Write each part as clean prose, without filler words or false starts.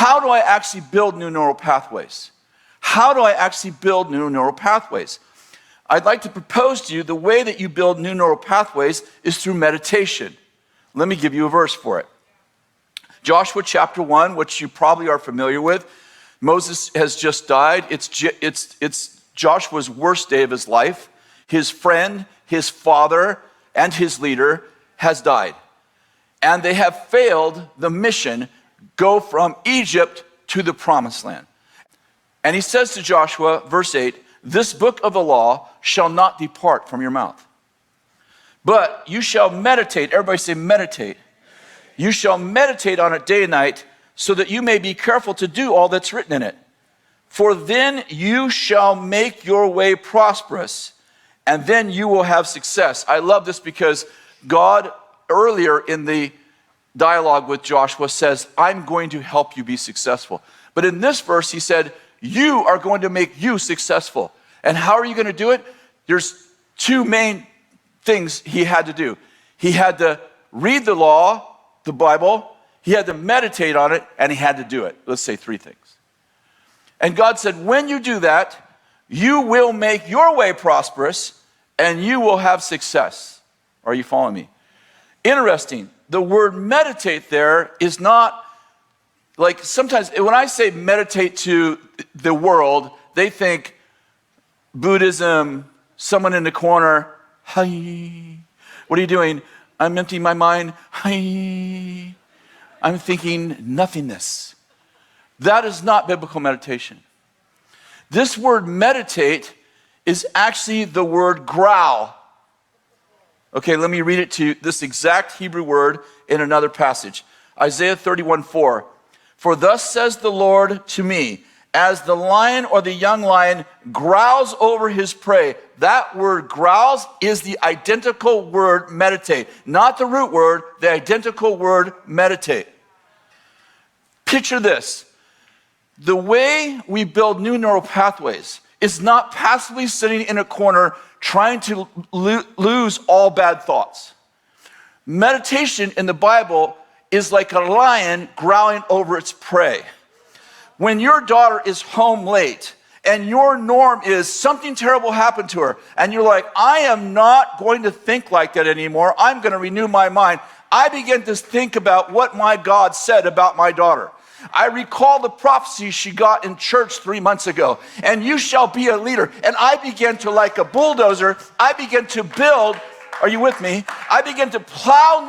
how do I actually build new neural pathways? How do I actually build new neural pathways? I'd like to propose to you the way that you build new neural pathways is through meditation. Let me give you a verse for it. Joshua chapter 1, which you probably are familiar with. Moses has just died. It's Joshua's worst day of his life. His friend, his father, and his leader has died. And they have failed the mission, go from Egypt to the promised land. And he says to Joshua, verse 8, this book of the law shall not depart from your mouth, but you shall meditate. Everybody say meditate. You shall meditate on it day and night, so that you may be careful to do all that's written in it. For then you shall make your way prosperous, and then you will have success. I love this because God, earlier in the dialogue with Joshua, says, I'm going to help you be successful. But in this verse, he said, you are going to make you successful. And how are you going to do it? There's two main things he had to do. He had to read the law, the Bible, he had to meditate on it, and he had to do it. Let's say three things. And God said, when you do that, you will make your way prosperous, and you will have success. Are you following me? Interesting. The word meditate there is not like, sometimes when I say meditate to the world, they think Buddhism, someone in the corner, hi. What are you doing? I'm emptying my mind. Hi. I'm thinking nothingness. That is not biblical meditation. This word meditate is actually the word growl. Okay, let me read it to you, this exact Hebrew word in another passage. Isaiah 31:4. For thus says the Lord to me, as the lion or the young lion growls over his prey. That word growls is the identical word meditate. Not the root word, the identical word meditate. Picture this. The way we build new neural pathways is not passively sitting in a corner trying to lose all bad thoughts. Meditation in the Bible is like a lion growling over its prey. When your daughter is home late and your norm is something terrible happened to her and you're like, I am not going to think like that anymore. I'm going to renew my mind. I begin to think about what my God said about my daughter. I recall the prophecy she got in church 3 months ago, and you shall be a leader. And I began to, like a bulldozer, I began to build, are you with me? I began to plow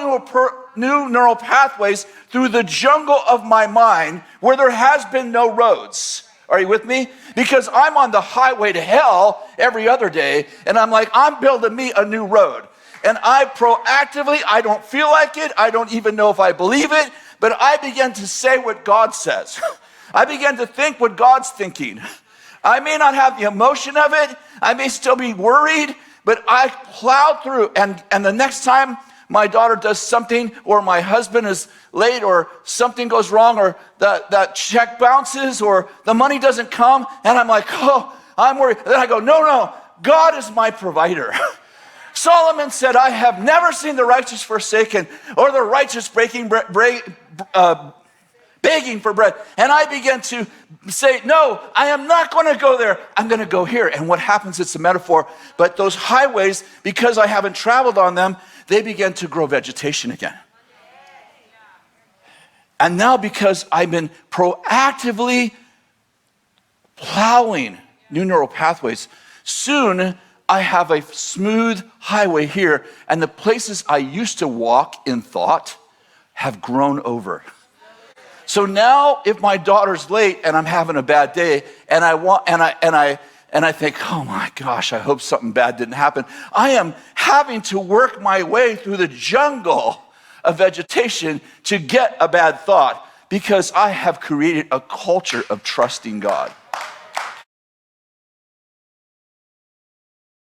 new neural pathways through the jungle of my mind where there has been no roads. Are you with me? Because I'm on the highway to hell every other day, and I'm like, I'm building me a new road. And I proactively, I don't feel like it, I don't even know if I believe it, but I began to say what God says. I began to think what God's thinking. I may not have the emotion of it, I may still be worried, but I plow through, and the next time my daughter does something, or my husband is late, or something goes wrong, or that check bounces, or the money doesn't come, and I'm like, oh, I'm worried. Then I go, no, God is my provider. Solomon said, I have never seen the righteous forsaken, or the righteous begging for bread. And I began to say, no, I am not going to go there. I'm going to go here. And what happens, it's a metaphor, but those highways, because I haven't traveled on them, they began to grow vegetation again. And now, because I've been proactively plowing new neural pathways, soon I have a smooth highway here, and the places I used to walk in thought have grown over. So now, if my daughter's late and I'm having a bad day, and I think, oh my gosh, I hope something bad didn't happen, I am having to work my way through the jungle of vegetation to get a bad thought, because I have created a culture of trusting God.